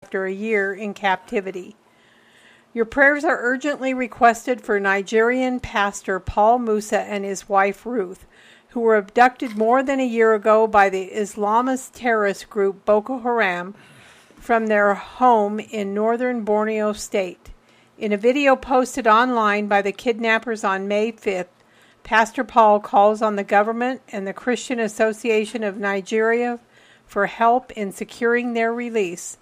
after a year in captivity. Your prayers are urgently requested for Nigerian pastor Paul Musa and his wife Ruth, who were abducted more than a year ago by the Islamist terrorist group Boko Haram from their home in northern Borneo State. In a video posted online by the kidnappers on May 5th, Pastor Paul calls on the government and the Christian Association of Nigeria for help in securing their release.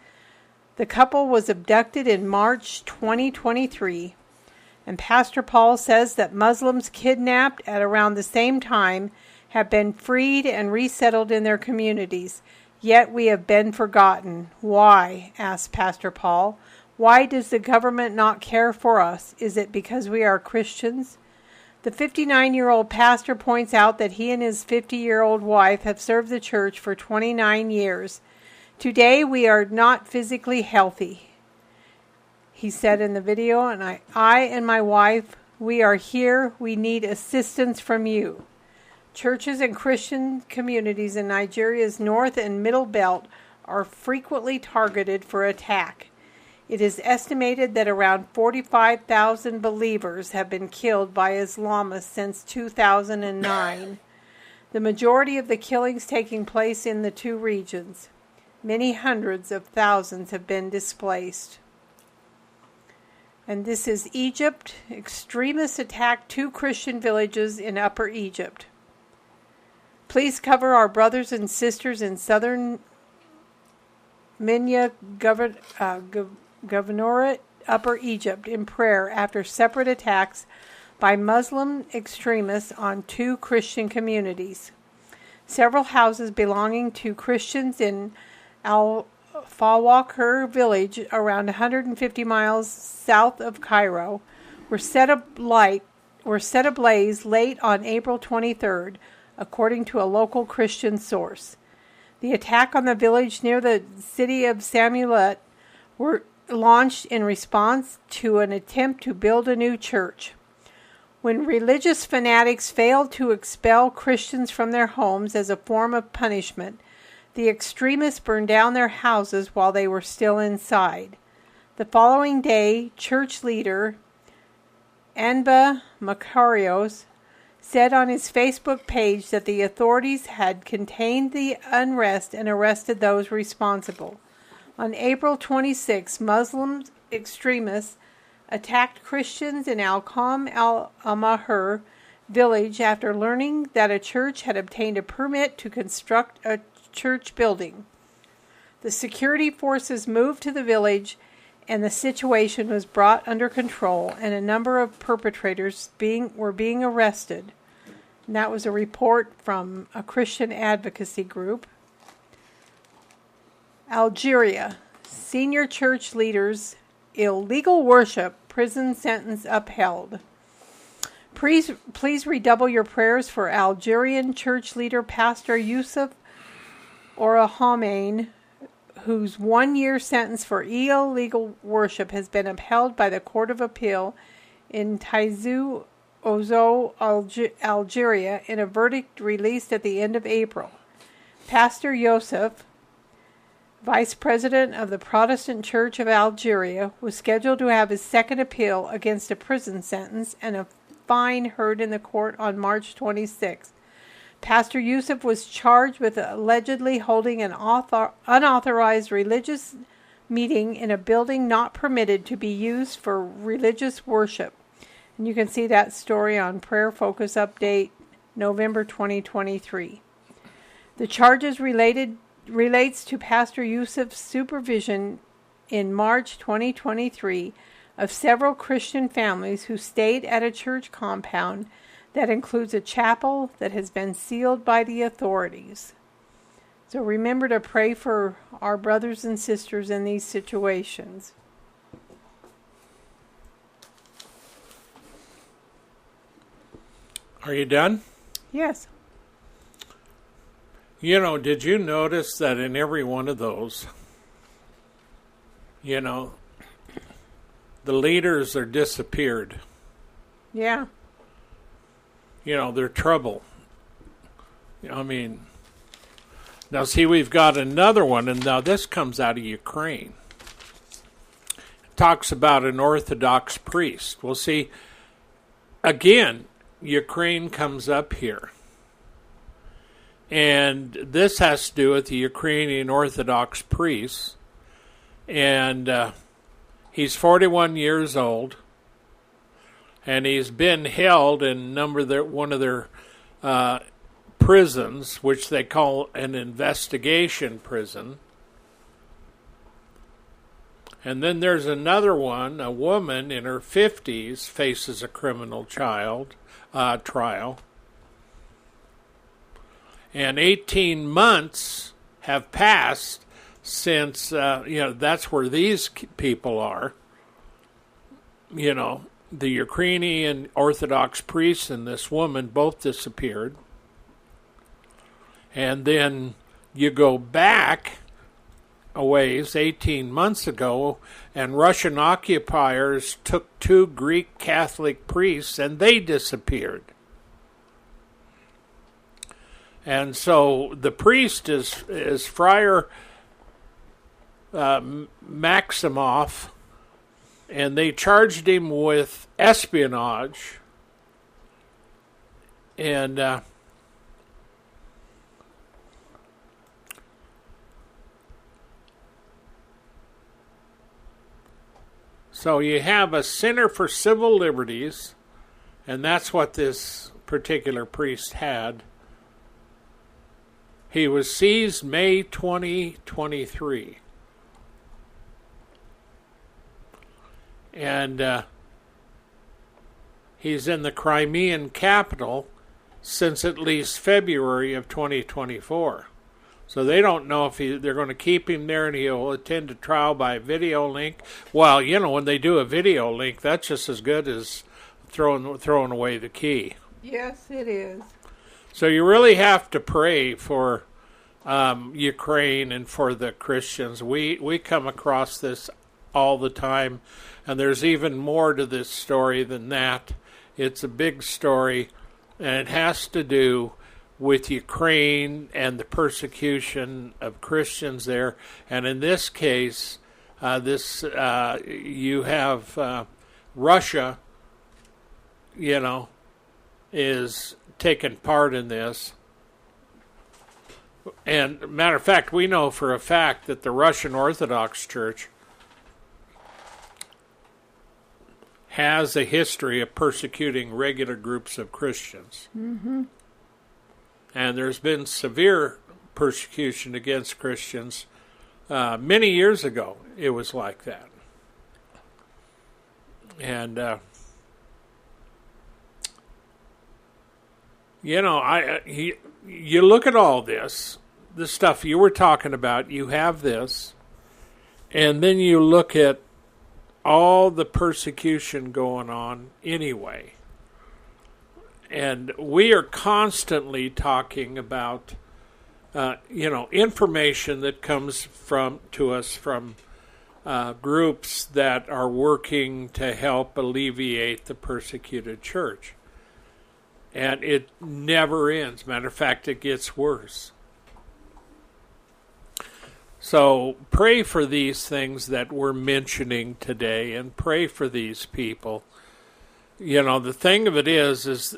The couple was abducted in March 2023, and Pastor Paul says that Muslims kidnapped at around the same time have been freed and resettled in their communities, yet we have been forgotten. Why? Asked Pastor Paul. Why does the government not care for us? Is it because we are Christians? The 59-year-old pastor points out that he and his 50-year-old wife have served the church for 29 years. Today we are not physically healthy, he said in the video, and I and my wife, we are here. We need assistance from you. Churches and Christian communities in Nigeria's North and Middle Belt are frequently targeted for attack. It is estimated that around 45,000 believers have been killed by Islamists since 2009. The majority of the killings taking place in the two regions. Many hundreds of thousands have been displaced. And this is Egypt. Extremists attacked 2 Christian villages in Upper Egypt. Please cover our brothers and sisters in southern Minya Governorate, Upper Egypt, in prayer after separate attacks by Muslim extremists on 2 Christian communities. Several houses belonging to Christians in Al-Fawakir village, around 150 miles south of Cairo, were set ablaze late on April 23rd, according to a local Christian source. The attack on the village near the city of Samulet were launched in response to an attempt to build a new church. When religious fanatics failed to expel Christians from their homes as a form of punishment, the extremists burned down their houses while they were still inside. The following day, church leader Anba Makarios said on his Facebook page that the authorities had contained the unrest and arrested those responsible. On April 26, Muslim extremists attacked Christians in Al-Qam al-Mahur village after learning that a church had obtained a permit to construct a church building. The security forces moved to the village and the situation was brought under control, and a number of perpetrators were being arrested. And that was a report from a Christian advocacy group. Algeria. Senior church leaders, illegal worship, prison sentence upheld. Please redouble your prayers for Algerian church leader Pastor Yusuf Orahamein, whose 1-year sentence for illegal worship has been upheld by the Court of Appeal in Tizi Ouzou, Algeria, in a verdict released at the end of April. Pastor Yusuf, vice president of the Protestant Church of Algeria, was scheduled to have his second appeal against a prison sentence and a fine heard in the court on March 26. Pastor Yusuf was charged with allegedly holding an unauthorized religious meeting in a building not permitted to be used for religious worship. And you can see that story on Prayer Focus Update, November 2023. The charges relates to Pastor Yusuf's supervision in March 2023 of several Christian families who stayed at a church compound that includes a chapel that has been sealed by the authorities. So remember to pray for our brothers and sisters in these situations. Are you done? Yes. You know, did you notice that in every one of those, the leaders are disappeared? Yeah. They're trouble. I mean, now see, we've got another one, and now this comes out of Ukraine. talks about an Orthodox priest. Well, see, again, Ukraine comes up here. And this has to do with the Ukrainian Orthodox priest. And he's 41 years old. And he's been held in one of their prisons, which they call an investigation prison. And then there's another one, a woman in her 50s faces a criminal trial. And 18 months have passed since, that's where these people are. The Ukrainian Orthodox priest and this woman both disappeared. And then you go back a ways, 18 months ago, and Russian occupiers took 2 Greek Catholic priests and they disappeared. And so the priest is Friar Maximov, and they charged him with espionage. And so you have a Center for Civil Liberties, and that's what this particular priest had. He was seized May 2023. And he's in the Crimean capital since at least February of 2024. So they don't know if they're going to keep him there and he'll attend a trial by video link. Well, when they do a video link, that's just as good as throwing away the key. Yes, it is. So you really have to pray for Ukraine and for the Christians. We come across this all the time, and there's even more to this story than that. It's a big story, and it has to do with Ukraine and the persecution of Christians there. And in this case, you have Russia, is taking part in this. And matter of fact, we know for a fact that the Russian Orthodox Church has a history of persecuting regular groups of Christians. Mm-hmm. And there's been severe persecution against Christians. Many years ago, it was like that. And, you look at all this, the stuff you were talking about, you have this, and then you look at all the persecution going on anyway. And we are constantly talking about, information that comes to us from groups that are working to help alleviate the persecuted church. And it never ends. Matter of fact, it gets worse. So pray for these things that we're mentioning today, and pray for these people. The thing of it is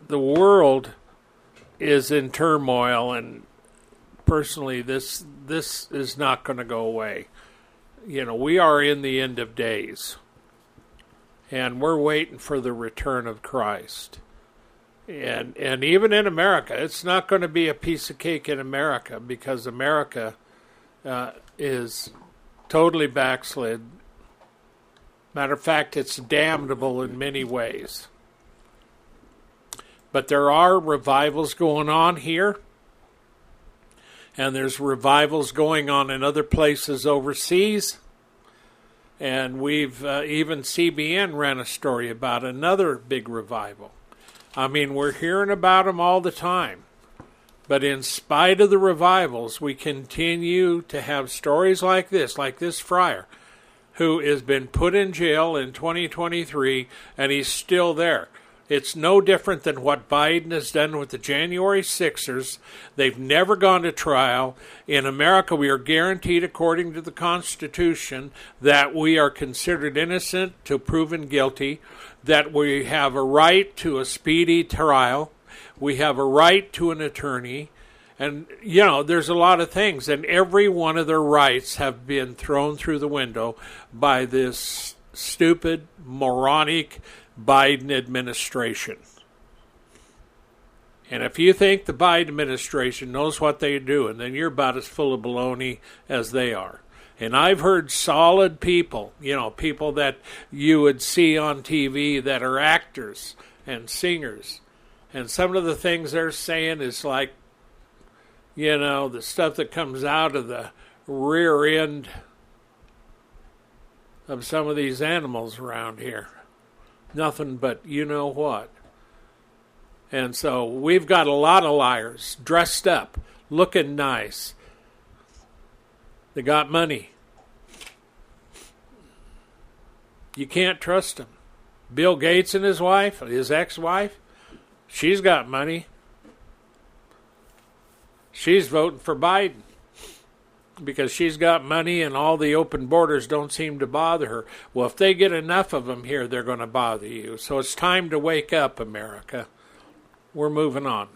the world is in turmoil, and personally, this is not going to go away. We are in the end of days, and we're waiting for the return of Christ. And even in America, it's not going to be a piece of cake in America, because America is totally backslid. Matter of fact, it's damnable in many ways. But there are revivals going on here, and there's revivals going on in other places overseas. And we've even CBN ran a story about another big revival. I mean, we're hearing about them all the time. But in spite of the revivals, we continue to have stories like this friar who has been put in jail in 2023, and he's still there. It's no different than what Biden has done with the January 6ers. They've never gone to trial. In America, we are guaranteed, according to the Constitution, that we are considered innocent to proven guilty, that we have a right to a speedy trial, we have a right to an attorney, and, there's a lot of things, and every one of their rights have been thrown through the window by this stupid, moronic Biden administration. And if you think the Biden administration knows what they're doing, then you're about as full of baloney as they are. And I've heard solid people, people that you would see on TV that are actors and singers. And some of the things they're saying is like, the stuff that comes out of the rear end of some of these animals around here. Nothing but what. And so we've got a lot of liars dressed up, looking nice. They got money. You can't trust them. Bill Gates and his wife, his ex-wife, she's got money. She's voting for Biden because she's got money and all the open borders don't seem to bother her. Well, if they get enough of them here, they're going to bother you. So it's time to wake up, America. We're moving on.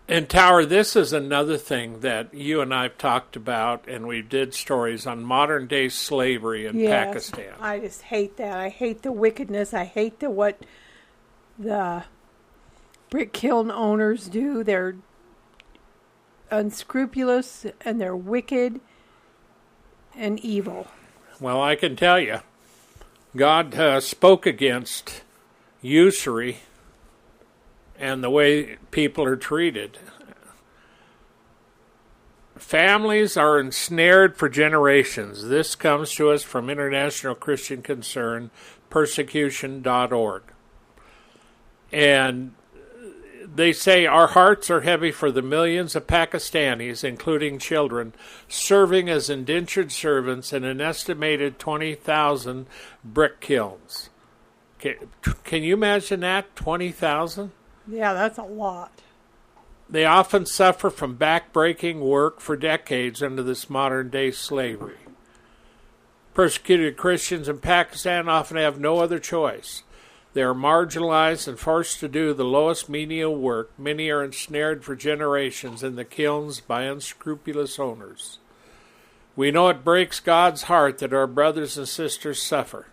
And Tower, this is another thing that you and I have talked about, and we did stories on modern-day slavery in Pakistan. I just hate that. I hate the wickedness. I hate what the brick kiln owners do. They're unscrupulous, and they're wicked and evil. Well, I can tell you, God spoke against usury and the way people are treated. Families are ensnared for generations. This comes to us from International Christian Concern, persecution.org. And they say, our hearts are heavy for the millions of Pakistanis, including children, serving as indentured servants in an estimated 20,000 brick kilns. Can you imagine that? 20,000? Yeah, that's a lot. They often suffer from back-breaking work for decades under this modern-day slavery. Persecuted Christians in Pakistan often have no other choice. They are marginalized and forced to do the lowest menial work. Many are ensnared for generations in the kilns by unscrupulous owners. We know it breaks God's heart that our brothers and sisters suffer.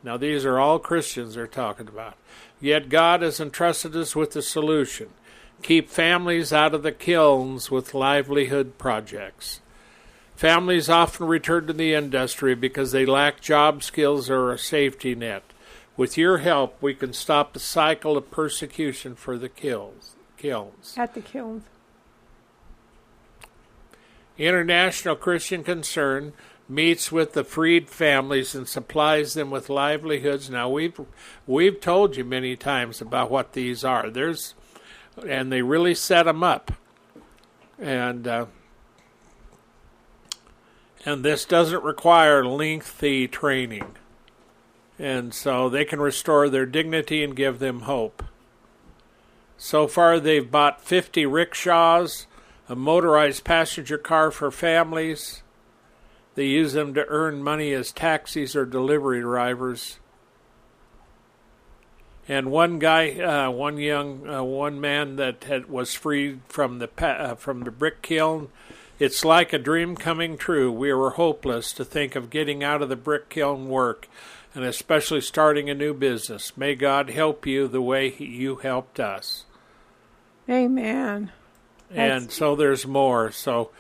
Now, these are all Christians they're talking about. Yet God has entrusted us with the solution. Keep families out of the kilns with livelihood projects. Families often return to the industry because they lack job skills or a safety net. With your help, we can stop the cycle of persecution for the kilns. At the kilns. International Christian Concern meets with the freed families and supplies them with livelihoods. Now, we've told you many times about what these are. And they really set them up. And this doesn't require lengthy training. And so they can restore their dignity and give them hope. So far, they've bought 50 rickshaws, a motorized passenger car for families. They use them to earn money as taxis or delivery drivers. And one guy, one man that was freed from the brick kiln, it's like a dream coming true. We were hopeless to think of getting out of the brick kiln work, and especially starting a new business. May God help you the way you helped us. Amen. And so there's more. So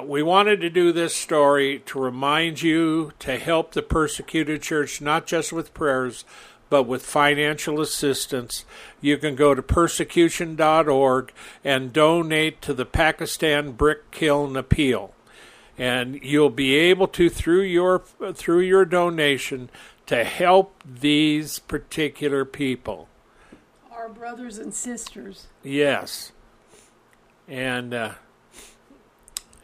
we wanted to do this story to remind you to help the persecuted church, not just with prayers, but with financial assistance. You can go to persecution.org and donate to the Pakistan Brick Kiln Appeal. And you'll be able to, through your donation, to help these particular people. Our brothers and sisters. Yes. And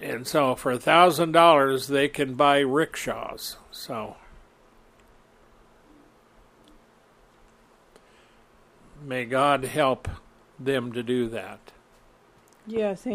And so for $1,000 they can buy rickshaws. So may God help them to do that. Yes,